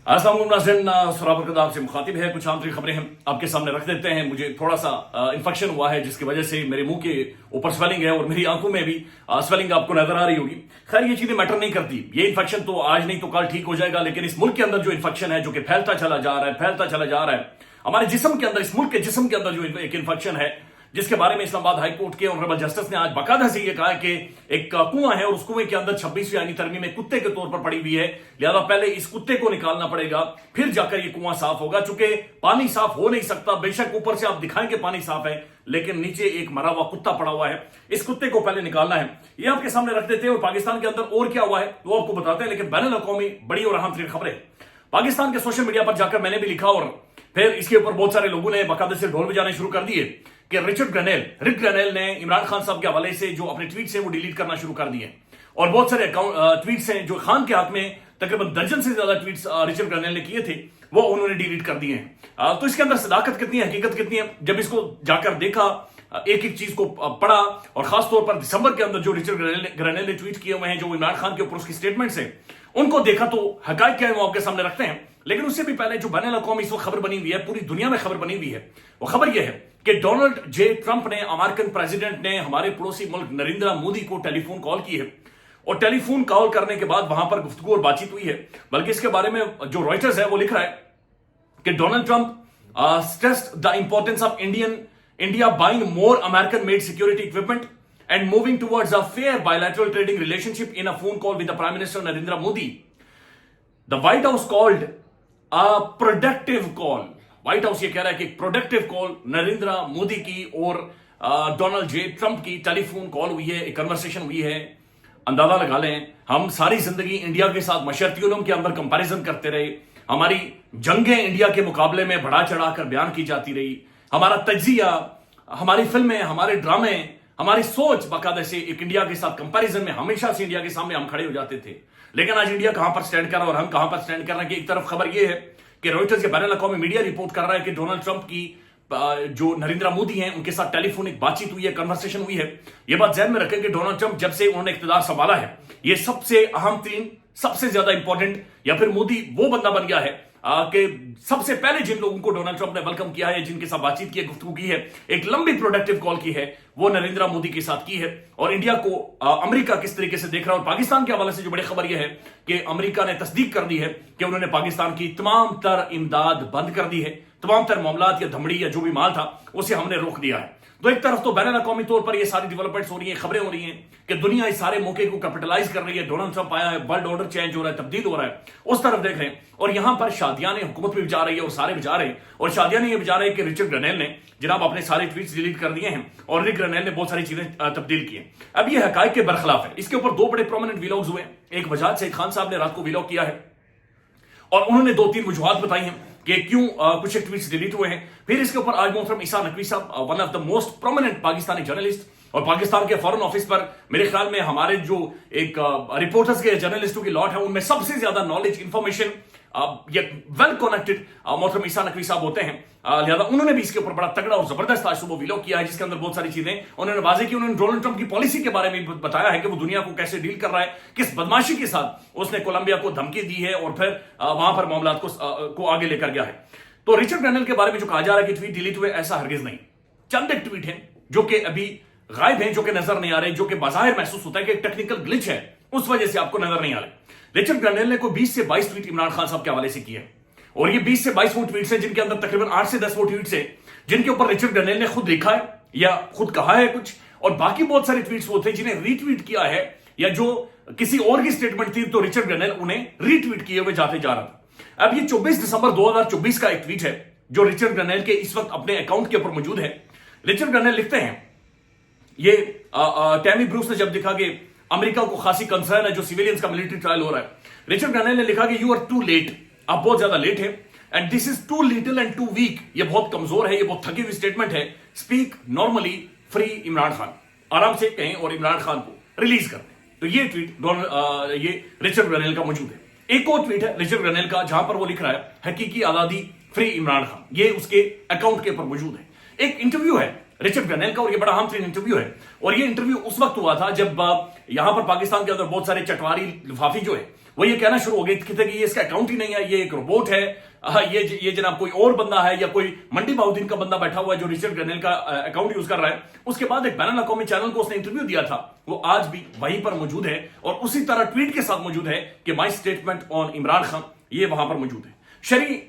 अस्सलाम वालेकुम नाज़रीन, सराबरकत आपसे मुखातिब है। कुछ आंतरिक खबरें हम आपके सामने रख देते हैं। मुझे थोड़ा सा इन्फेक्शन हुआ है जिसकी वजह से मेरे मुंह के ऊपर स्वेलिंग है और मेरी आंखों में भी स्वेलिंग आपको नजर आ रही होगी। खैर, ये चीजें मैटर नहीं करती। ये इन्फेक्शन तो आज नहीं तो कल ठीक हो जाएगा, लेकिन इस मुल्क के अंदर जो इन्फेक्शन है, जो कि फैलता चला जा रहा है हमारे जिस्म के अंदर, इस मुल्क के जिस्म के अंदर जो एक इन्फेक्शन है, जिसके बारे में इस्लामाबाद हाई कोर्ट के ऑनरेबल जस्टिस ने आज बाकायदा से ये कहा कि एक कुआं है और उस कुएं के अंदर 26वीं यानी तरमीम में कुत्ते के तौर पर पड़ी हुई है, लिहाजा पहले इस कुत्ते को निकालना पड़ेगा, फिर जाकर ये कुआं साफ होगा। चूंकि पानी साफ हो नहीं सकता, बेशक ऊपर से आप दिखाएं कि पानी साफ है, लेकिन नीचे एक मरा हुआ कुत्ता पड़ा हुआ है। इस कुत्ते को पहले निकालना है, ये आपके सामने रख देते हैं। और पाकिस्तान के अंदर और क्या हुआ है वो आपको बताते हैं, लेकिन बैनुल अक़वामी बड़ी और अहम तरीन खबरें पाकिस्तान के सोशल मीडिया पर जाकर मैंने भी लिखा और फिर इसके ऊपर बहुत सारे लोगों ने बाकायदे से ढोल बजाने शुरू कर दिए कि रिक ग्रेनेल ने इमरान खान साहब के हवाले से जो अपने ट्वीट्स हैं वो डिलीट करना शुरू कर दिए। और बहुत सारे ट्वीट्स हैं जो खान के हक में तकरीबन दर्जन से ज्यादा ट्वीट्स रिचर्ड ग्रेनेल ने किए थे, वो उन्होंने डिलीट कर दिए हैं। तो इसके अंदर सदाकत कितनी है, हकीकत कितनी है, जब इसको जाकर देखा, एक एक चीज को पढ़ा, और खासतौर पर दिसंबर के अंदर जो रिचर्ड ग्रेनेल ने ट्वीट किए हुए हैं, जो इमरान खान के ऊपर उसकी स्टेटमेंट्स हैं, उनको देखा तो हकायक क्या है वो आपके सामने रखते हैं। लेकिन उससे भी पहले जो बैनुल अक़वामी इस वक्त खबर बनी हुई है, पूरी दुनिया में खबर बनी हुई है, वो खबर यह है कि डोनाल्ड जे ट्रंप ने, अमेरिकन प्रेसिडेंट ने, हमारे पड़ोसी मुल्क नरेंद्र मोदी को टेलीफोन कॉल की है। और टेलीफोन कॉल करने के बाद वहां पर गुफ्तगू और बातचीत हुई है। बल्कि इसके बारे में जो रॉयटर्स है वो लिख रहा है कि Donald Trump stressed the importance of India buying more American made security equipment and moving towards a fair bilateral trading relationship in a phone call with the Prime Minister Narendra Modi. The White House called a productive call. White House ये कह रहा है कि productive call Narendra Modi की और Donald J Trump की telephone call हुई है, एक कन्वर्सेशन हुई है। अंदाजा लगा लें, हम सारी जिंदगी इंडिया के साथ मशरती उलूम के अंदर कंपैरिजन करते रहे, हमारी जंगें इंडिया के मुकाबले में बढ़ा चढ़ा कर बयान की जाती रही, हमारा तज्जिया, हमारी फिल्में, हमारे ड्रामे, हमारी सोच बाकायदा से एक इंडिया के साथ कंपैरिजन में हमेशा से इंडिया के सामने हम खड़े हो जाते थे। लेकिन आज इंडिया कहां पर स्टैंड कर रहा है और हम कहां पर स्टैंड कर रहे हैं कि एक तरफ खबर यह है कि रॉयटर्स या बैनुल अक़वामी मीडिया रिपोर्ट कर रहा है कि डोनाल्ड ट्रंप की जो नरेंद्र मोदी हैं उनके साथ टेलीफोनिक बातचीत हुई है, कन्वर्सेशन हुई है। यह बात ध्यान में रखें कि डोनाल्ड ट्रंप जब से उन्होंने इख्तियार संभाला है, यह सबसे अहम तीन, सबसे ज्यादा इंपॉर्टेंट, या फिर मोदी वो बंदा बन गया है कि सबसे पहले जिन लोगों को डोनाल्ड ट्रंप ने वेलकम किया है, जिनके साथ बातचीत की है, गुफ्तगू की है, एक लंबी प्रोडक्टिव कॉल की है, वो नरेंद्र मोदी के साथ की है। और इंडिया को अमेरिका किस तरीके से देख रहा है, और पाकिस्तान के हवाले से जो बड़ी खबर यह है कि अमेरिका ने तस्दीक कर दी है कि उन्होंने पाकिस्तान की तमाम तर इमदाद बंद कर दी है, तमाम तर मामलात या धमड़ी या जो भी माल था उसे हमने रोक दिया है। तो एक तरफ तो बैनुल अक़वामी तौर पर ये सारी डेवलपमेंट्स हो रही हैं, खबरें हो रही हैं कि दुनिया इस सारे मौके को कैपिटलाइज कर रही है, डोनाल्ड ट्रंप आया है, वर्ल्ड ऑर्डर चेंज हो रहा है, तब्दील हो रहा है, उस तरफ देख रहे हैं। और यहां पर शादिया ने हुकूमत भी बचा रही है और सारे बचा रहे हैं। और शादिया ने यह बचा रहे हैं कि रिचर्ड ग्रेनेल ने जनाब अपने सारे ट्वीट्स डिलीट कर दिए हैं और रिक ग्रेनेल ने बहुत सारी चीजें तब्दील की हैं। अब यह हकायक के बरखिलाफ है। इसके ऊपर दो बड़े प्रोमिनेंट व्लॉग्स हुए हैं। एक वजाद सईद खान साहब ने रात को व्लॉग किया है और उन्होंने दो तीन वजूहात बताई हैं कि क्यों कुछ ट्वीट्स डिलीट हुए हैं। फिर इसके ऊपर आज मोहतरम ईसा नकवी साहब, one of the most prominent Pakistani journalist, और पाकिस्तान के फॉरेन ऑफिस पर मेरे ख्याल में हमारे जो एक रिपोर्टर्स के जर्नलिस्टों की लॉट है उनमें सबसे ज्यादा नॉलेज, इंफॉर्मेशन, वेल कनेक्टेड मोहतरम ईसा नकवी साहब होते हैं। लिहाजा उन्होंने भी इसके ऊपर बड़ा तगड़ा और जबरदस्त आज सुबह व्लॉग किया है, जिसके अंदर बहुत सारी चीजें उन्होंने वाजे की। उन्होंने डोनाल्ड ट्रंप की पॉलिसी के बारे में बताया है कि वो दुनिया को कैसे डील कर रहा है, किस बदमाशी के साथ उसने कोलंबिया को धमकी दी है और फिर वहां पर मामलात को आगे लेकर गया है। तो रिचर्ड ग्रेनेल के बारे में जो कहा जा रहा है कि ट्वीट डिलीट हुए, ऐसा हरगिज नहीं। चंद एक ट्वीट हैं जो कि अभी गायब हैं, जो कि नजर नहीं आ रहे, जो कि बाज़ाहिर महसूस होता है कि एक टेक्निकल ग्लिच है, उस वजह से आपको नजर नहीं आ रहे। रिचर्ड ग्रेनेल ने कोई 20 से 22 ट्वीट इमरान खान साहब के हवाले से किए, और ये 20 से 22 वो ट्वीट्स हैं जिनके अंदर तकरीबन 8 से 10 वो ट्वीट्स हैं जिनके ऊपर रिचर्ड ग्रेनेल ने खुद लिखा है या खुद कहा है कुछ, और बाकी बहुत सारे ट्वीट्स वो थे जिन्हें रीट्वीट किया है या जो किसी और की स्टेटमेंट थी तो रिचर्ड ग्रेनेल उन्हें रीट्वीट किए हुए जाते जा रहा था। अब ये 24 दिसंबर 2024 का एक ट्वीट है जो रिचर्ड ग्रेनेल के इस वक्त अपने अकाउंट के ऊपर मौजूद है। रिचर्ड ग्रेनेल लिखते हैं, ये टैमी ब्रूस ने जब देखा कि अमेरिका को खासी कंसर्न है जो सिविलियंस का मिलिट्री ट्रायल हो रहा है, रिचर्ड ग्रेनेल ने लिखा कि यू आर टू लेट, आप बहुत ज्यादा लेट है, and this is too little and too weak, ये बहुत कमजोर है, ये बहुत थकी हुई स्टेटमेंट है, speak normally, free Imran Khan, आराम से कहें और इमरान खान को रिलीज कर दें। तो ये ट्वीट ये रिचर्ड ग्रेनेल का मौजूद है। एक और ट्वीट है रिचर्ड ग्रेनेल का जहां पर वो लिख रहा है हकीकी आजादी, फ्री इमरान खान, ये उसके अकाउंट के ऊपर मौजूद है। एक इंटरव्यू है रिचर्ड ग्रेनेल का और ये बड़ा अहम तरीन इंटरव्यू है, और ये इंटरव्यू उस वक्त हुआ था जब यहां पर पाकिस्तान के अंदर बहुत सारे चटवारी लिफाफी जो है وہ یہ کہنا شروع ہو گئے کہ یہ اس کا اکاؤنٹ ہی نہیں ہے, یہ ایک روبوٹ ہے, یہ جناب کوئی اور بندہ ہے, یا کوئی منڈی بہاؤدین کا بندہ بیٹھا ہوا ہے جو رچرڈ گرنیل کا اکاؤنٹ یوز کر رہا ہے. اس کے بعد ایک بین الاقوامی چینل کو اس نے انٹرویو دیا تھا, وہ آج بھی وہیں پر موجود ہے, اور اسی طرح ٹویٹ کے ساتھ موجود ہے کہ مائی اسٹیٹمنٹ آن عمران خان, یہ وہاں پر موجود ہے. شری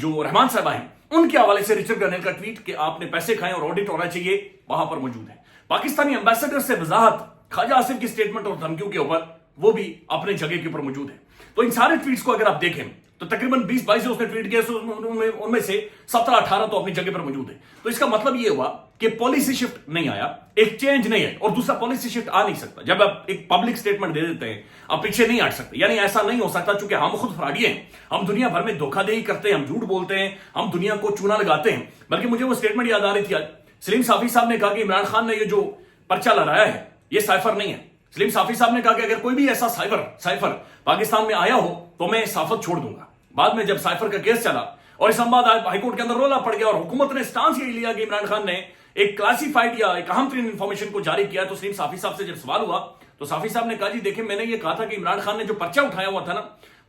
جو رحمان صاحبہ ہیں ان کے حوالے سے رچرڈ گرنیل کا ٹویٹ کہ آپ نے پیسے کھائے اور آڈٹ ہونا چاہیے وہاں پر موجود ہے. پاکستانی امبیسڈر سے وضاحت خواجہ آصف کی سٹیٹمنٹ اور دھمکیوں کے اوپر, وہ بھی اپنے جگہ کے اوپر موجود ہے. تو ان سارے ٹویٹس کو اگر آپ دیکھیں تو تقریباً 20-22 جو اس نے ٹویٹ کیا ان میں سے 17-18 تو اپنی جگہ پر موجود ہے. تو اس کا مطلب یہ ہوا کہ پالیسی شفٹ نہیں آیا, ایک چینج نہیں ہے, اور دوسرا پالیسی شفٹ آ نہیں سکتا. جب آپ ایک پبلک سٹیٹمنٹ دے دیتے ہیں آپ پیچھے نہیں ہٹ سکتے, یعنی ایسا نہیں ہو سکتا چونکہ ہم خود فراڈی ہیں, ہم دنیا بھر میں دھوکہ دہی کرتے ہیں, ہم جھوٹ بولتے ہیں, ہم دنیا کو چونا لگاتے ہیں. بلکہ مجھے وہ سٹیٹمنٹ یاد آ رہی تھی آج, سلیم صافی صاحب نے کہا کہ عمران خان نے یہ جو پرچہ لہرایا ہے یہ سائفر نہیں ہے. سلیم صافی صاحب نے کہا کہ اگر کوئی بھی ایسا سائفر پاکستان میں آیا ہو تو میں صحافت چھوڑ دوں گا. بعد میں جب سائفر کا کیس چلا اور اسلام آباد ہائی کورٹ کے اندر رولا پڑ گیا اور حکومت نے سٹانس یہی لیا کہ عمران خان نے ایک کلاسیفائڈ یا ایک اہم ترین انفارمیشن کو جاری کیا, تو سلیم صافی صاحب سے جب سوال ہوا تو صافی صاحب نے کہا جی دیکھیں میں نے یہ کہا تھا کہ عمران خان نے جو پرچہ اٹھایا ہوا تھا نا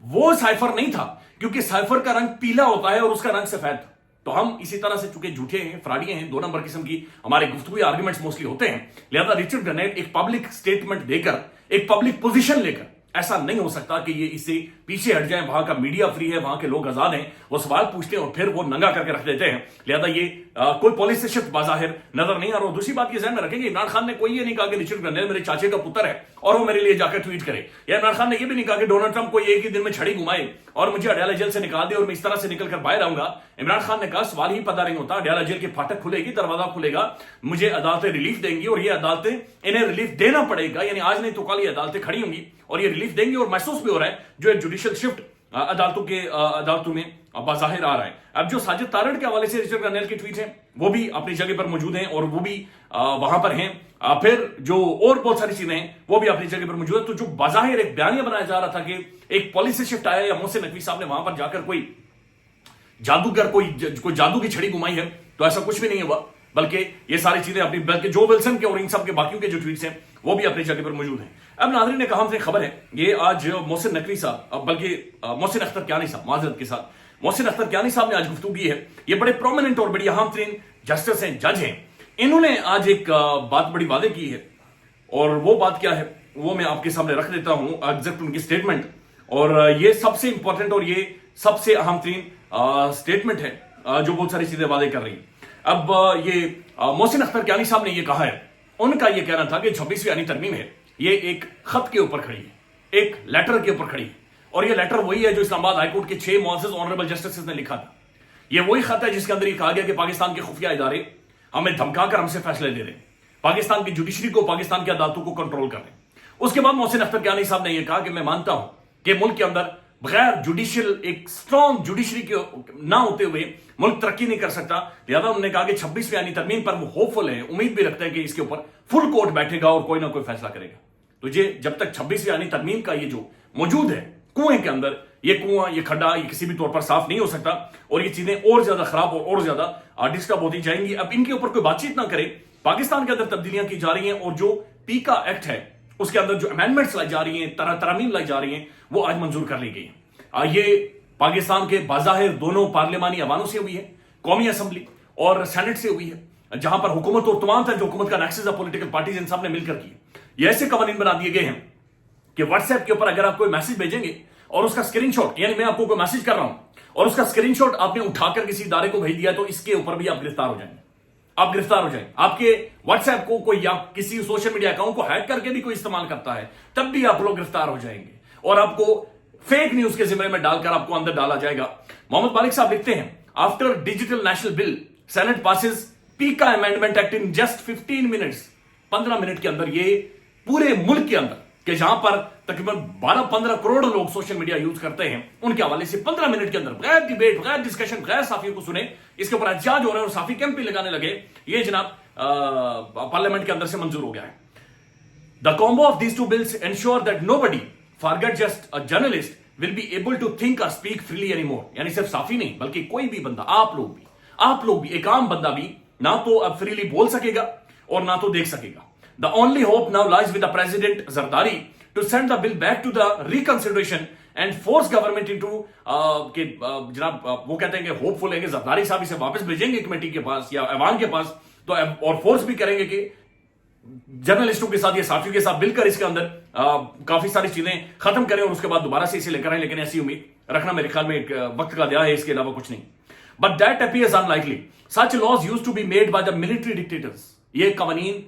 وہ سائفر نہیں تھا, کیونکہ سائفر کا رنگ پیلا ہوتا ہے اور اس کا رنگ سفید تھا. تو ہم اسی طرح سے چونکہ جھوٹے ہیں, فراڈی ہیں, 2 نمبر قسم کی ہمارے گفتگو آرگومنٹس موسٹلی ہوتے ہیں, لہذا رچرڈ گرنیل ایک پبلک سٹیٹمنٹ دے کر, ایک پبلک پوزیشن لے کر, ایسا نہیں ہو سکتا کہ یہ اس سے پیچھے ہٹ جائیں. وہاں کا میڈیا فری ہے, وہاں کے لوگ آزاد ہیں, وہ سوال پوچھتے ہیں اور پھر وہ ننگا کر کے رکھ دیتے ہیں. لہذا یہ کوئی پالیسی شفٹ بظاہر نظر نہیں آ رہا. اور دوسری بات یہ ذہن میں رکھیں کہ عمران خان نے کوئی یہ نہیں کہا کہ رچرڈ گرنیل میرے چاچے کا پتر ہے اور وہ میرے لیے جا کر ٹویٹ کرے, یا عمران خان نے یہ بھی نہیں کہا کہ ڈونلڈ ٹرمپ کو ایک ہی دن میں چھڑی گھمائے اور مجھے اڈیالہ جیل سے نکال دے اور میں اس طرح سے نکل کر باہر آؤں گا. عمران خان نے کہا سوال ہی پتہ نہیں ہوتا, اڈیالہ جیل کی پھاٹک کھلے گی, دروازہ کھلے گا, مجھے عدالتیں ریلیف دیں گی اور یہ عدالتیں انہیں ریلیف دینا پڑے گا, یعنی آج نہیں تو کل یہ عدالتیں کھڑی ہوں گی اور یہ ریلیف دیں گی. اور محسوس بھی ہو رہا ہے جو ایک جوڈیشل شفٹ عدالتوں میں بظاہر آ رہا ہے. اب جو ساجد تارڑ کے حوالے سے رچرڈ گرنیل کی ٹویٹ ہیں وہ بھی اپنی جگہ پر موجود ہیں اور وہ بھی وہاں پر ہیں. پھر جو اور بہت ساری چیزیں ہیں وہ بھی اپنی جگہ پر موجود ہیں. تو جو بظاہر ایک بیانیہ بنایا جا رہا تھا کہ ایک پالیسی شفٹ آیا یا محسن نقوی صاحب نے وہاں پر جا کر کوئی جادوگر کوئی جادو کی چھڑی گھمائی ہے, تو ایسا کچھ بھی نہیں ہوا. بلکہ یہ ساری چیزیں اپنی, بلکہ جو ولسن کے اور ان سب کے باقیوں کے جو ٹویٹس ہیں وہ بھی اپنی جگہ پر موجود ہیں. اب ناظرین ایک اہم خبر ہے, یہ آج محسن نقوی صاحب, بلکہ محسن اختر کیانی صاحب, معذرت کے ساتھ محسن اختر کیانی صاحب نے آج گفتگو کی ہے. یہ بڑے پرومیننٹ اور بڑی اہم ترین جسٹس ہیں, جج ہیں. انہوں نے آج ایک بات بڑی واضح کی ہے, اور وہ بات کیا ہے وہ میں آپ کے سامنے رکھ دیتا ہوں, ایگزیکٹ ان کی سٹیٹمنٹ. اور یہ سب سے امپورٹنٹ اور یہ سب سے اہم ترین سٹیٹمنٹ ہے جو بہت ساری چیزیں واضح کر رہی ہیں. اب یہ محسن اختر کیانی صاحب نے یہ کہا ہے, ان کا یہ کہنا تھا کہ 26ویں آئینی ترمیم ہے یہ ایک خط کے اوپر کھڑی ہے, ایک لیٹر کے اوپر کھڑی ہے, اور یہ لیٹر وہی ہے جو اسلام آباد ہائی کورٹ کے 6 معزز آنریبل جسٹسز نے لکھا تھا. یہ وہی خط ہے جس کے اندر یہ کہا گیا کہ پاکستان کے خفیہ ادارے ہمیں دھمکا کر ہم سے فیصلے لے رہے ہیں, پاکستان کی جوڈیشری کو, پاکستان کی عدالتوں کو کنٹرول کر رہے ہیں. اس کے بعد محسن اختر کیانی صاحب نے یہ کہا کہ میں مانتا ہوں کہ ملک کے اندر بغیر جوڈیشل ایک سٹرونگ جوڈیشری کے نہ ہوتے ہوئے ملک ترقی نہیں کر سکتا. لہذا انہوں نے کہا کہ 26ویں آئینی ترمیم پر وہ ہوپفل ہے, امید بھی رکھتے ہیں کہ اس کے اوپر فل کورٹ بیٹھے گا اور کوئی نہ کوئی فیصلہ کرے گا. تو یہ جب تک 26ویں آئینی ترمیم کا یہ جو موجود ہے کنویں کے اندر, یہ کنواں, یہ کھڈا, یہ کسی بھی طور پر صاف نہیں ہو سکتا, اور یہ چیزیں اور زیادہ خراب اور زیادہ ڈسٹرب ہوتی جائیں گی. اب ان کے اوپر کوئی بات چیت نہ کرے. پاکستان کے اندر تبدیلیاں کی جا رہی ہیں, اور جو پیکا ایکٹ ہے اس کے اندر جو امینڈمنٹس لائی جا رہی ہیں, ترامیم لائی جا رہی ہیں, وہ آج منظور کر لی گئی ہیں. یہ پاکستان کے بظاہر دونوں پارلیمانی ایوانوں سے ہوئی ہے, قومی اسمبلی اور سینٹ سے ہوئی ہے, جہاں پر حکومت اور تمام جو حکومت کا نیکسس ہے پولیٹیکل پارٹیز ان سب نے مل کر کی. یہ ایسے قوانین بنا دیے گئے ہیں کہ واٹس ایپ کے اوپر اگر آپ کوئی میسج بھیجیں گے اور اس کا اسکرین شاٹ, یعنی میں آپ کو کوئی میسج کر رہا ہوں اور اس کا اسکرین شاٹ آپ نے اٹھا کر کسی ادارے کو بھیج دیا, تو اس کے اوپر بھی آپ گرفتار ہو جائیں گے. آپ گرفتار ہو جائیں. آپ کے واٹس ایپ کو کوئی یا کسی سوشل میڈیا اکاؤنٹ کو ہیک کر کے بھی کوئی استعمال کرتا ہے, تب بھی آپ لوگ گرفتار ہو جائیں گے, اور آپ کو فیک نیوز کے زمرے میں ڈال کر آپ کو اندر ڈالا جائے گا. محمد مالک صاحب لکھتے ہیں, after digital national bill senate passes PECA amendment act in just 15 minutes. 15 minute کے اندر یہ پورے ملک کے اندر, کہ جہاں پر تقریباً 12-15 کروڑ لوگ سوشل میڈیا یوز کرتے ہیں, ان کے حوالے سے 15 منٹ کے اندر بغیر ڈیبیٹ, بغیر ڈسکشن, بغیر صحافیوں کو سنے, اس کے اوپر احتجاج ہو رہے ہیں اور صحافی کیمپ بھی لگانے لگے. یہ جناب پارلیمنٹ کے اندر سے منظور ہو گیا ہے. The combo of these two bills ensure that nobody, forget just a journalist, will be able to think or speak freely anymore. یعنی صرف صحافی نہیں بلکہ کوئی بھی بندہ, آپ لوگ بھی ایک عام بندہ بھی نہ تو اب فریلی بول سکے گا اور نہ تو دیکھ سکے گا. The only hope now lies with the President Zardari to send the bill back to the reconsideration and force government into कि जनाब वो कहते हैं कि होपफुल है कि जरदारी साहब इसे वापस भेजेंगे कमेटी के पास या ऐवान के पास, तो और फोर्स भी करेंगे कि जर्नलिस्टों के साथ या साथियों के साथ मिलकर इसके अंदर काफी सारी चीजें खत्म करें और उसके बाद दोबारा से इसे लेकर आए, लेकिन ऐसी उम्मीद रखना मेरे ख्याल में एक वक्त का दया है, इसके अलावा कुछ नहीं. But that appears unlikely. Such laws used to be made by the military dictators. ये कवानीन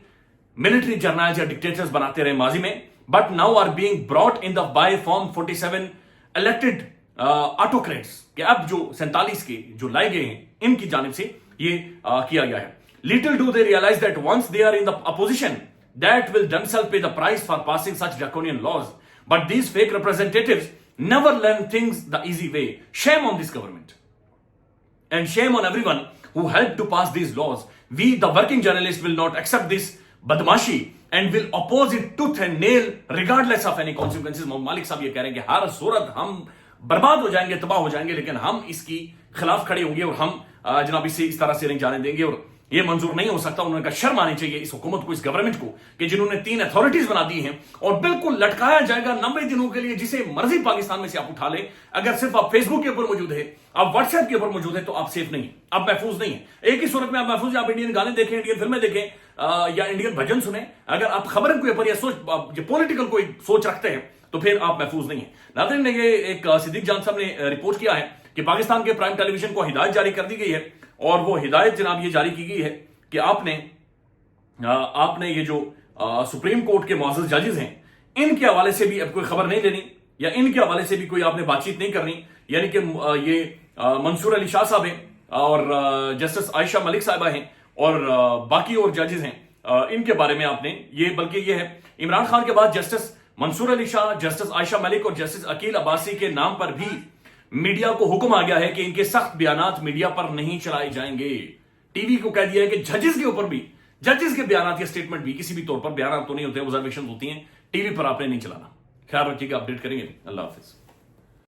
मिलिट्री जर्नल्स या डिक्टेटर्स बनाते रहे माजी में, but now are being brought in the by form 47 elected autocrats, कि अब जो 47 के जो लाए गए हैं इनकी जानिब से ये किया गया है. Little do they realize that once they are in the opposition, that will themselves pay the price for passing such draconian laws. But these fake representatives never learn things the easy way. Shame on this government. And shame on everyone who helped to pass these laws. We, the working journalists, will not accept this badmashi and will oppose it tooth and nail regardless of any consequences. Mohammad मालिक साहब ये कह रहे हैं कि हर सूरत हम बर्बाद हो जाएंगे, तबाह हो जाएंगे, लेकिन हम इसकी खिलाफ खड़े होंगे और हम जनाब इसे इस तरह से नहीं जाने देंगे और ये मंजूर नहीं हो सकता. उन्होंने कहा शर्म आनी चाहिए इस हुकूमत को, इस गवर्नमेंट को, कि जिन्होंने 3 अथॉरिटीज बना दी हैं और बिल्कुल लटकाया जाएगा 90 दिनों के लिए जिसे मर्जी पाकिस्तान में से आप उठा ले. अगर सिर्फ आप फेसबुक के ऊपर मौजूद है, आप व्हाट्सएप के ऊपर मौजूद है, तो आप सेफ नहीं, आप महफूज नहीं है. एक ही सूरत में आप महफूज, आप इंडियन गाने देखें, इंडियन फिल्में देखें या इंडियन भजन सुने. अगर आप खबरों के ऊपर या सोच पॉलिटिकल कोई सोच रखते हैं तो फिर आप महफूज नहीं है. नाज़रीन, ने ये एक सिद्दीक जान साहब ने रिपोर्ट किया है कि पाकिस्तान के प्राइम टेलीविजन को हिदायत जारी कर दी गई है और वो हिदायत जनाब ये जारी की गई है कि आपने ये जो सुप्रीम कोर्ट के मुअज़्ज़ज़ जजेस हैं इनके हवाले से भी अब कोई खबर नहीं लेनी या इनके हवाले से भी कोई आपने बातचीत नहीं करनी. यानी कि ये मंसूर अली शाह साहब हैं और जस्टिस आयशा मलिक साहिबा हैं और बाकी और जजेस हैं, इनके बारे में आपने ये, बल्कि ये है इमरान खान के बाद जस्टिस मंसूर अली शाह, जस्टिस आयशा मलिक और जस्टिस अकील अब्बासी के नाम पर भी मीडिया को हुक्म आ गया है कि इनके सख्त बयानात मीडिया पर नहीं चलाए जाएंगे. टीवी को कह दिया है कि जजेस के ऊपर भी, जजेस के बयानात या स्टेटमेंट भी किसी भी तौर पर बयानात तो नहीं होते, ऑब्जर्वेशन होती हैं, टीवी पर आपने नहीं चलाना. ख्याल रखिएगा, अपडेट करेंगे. अल्लाह हाफिज.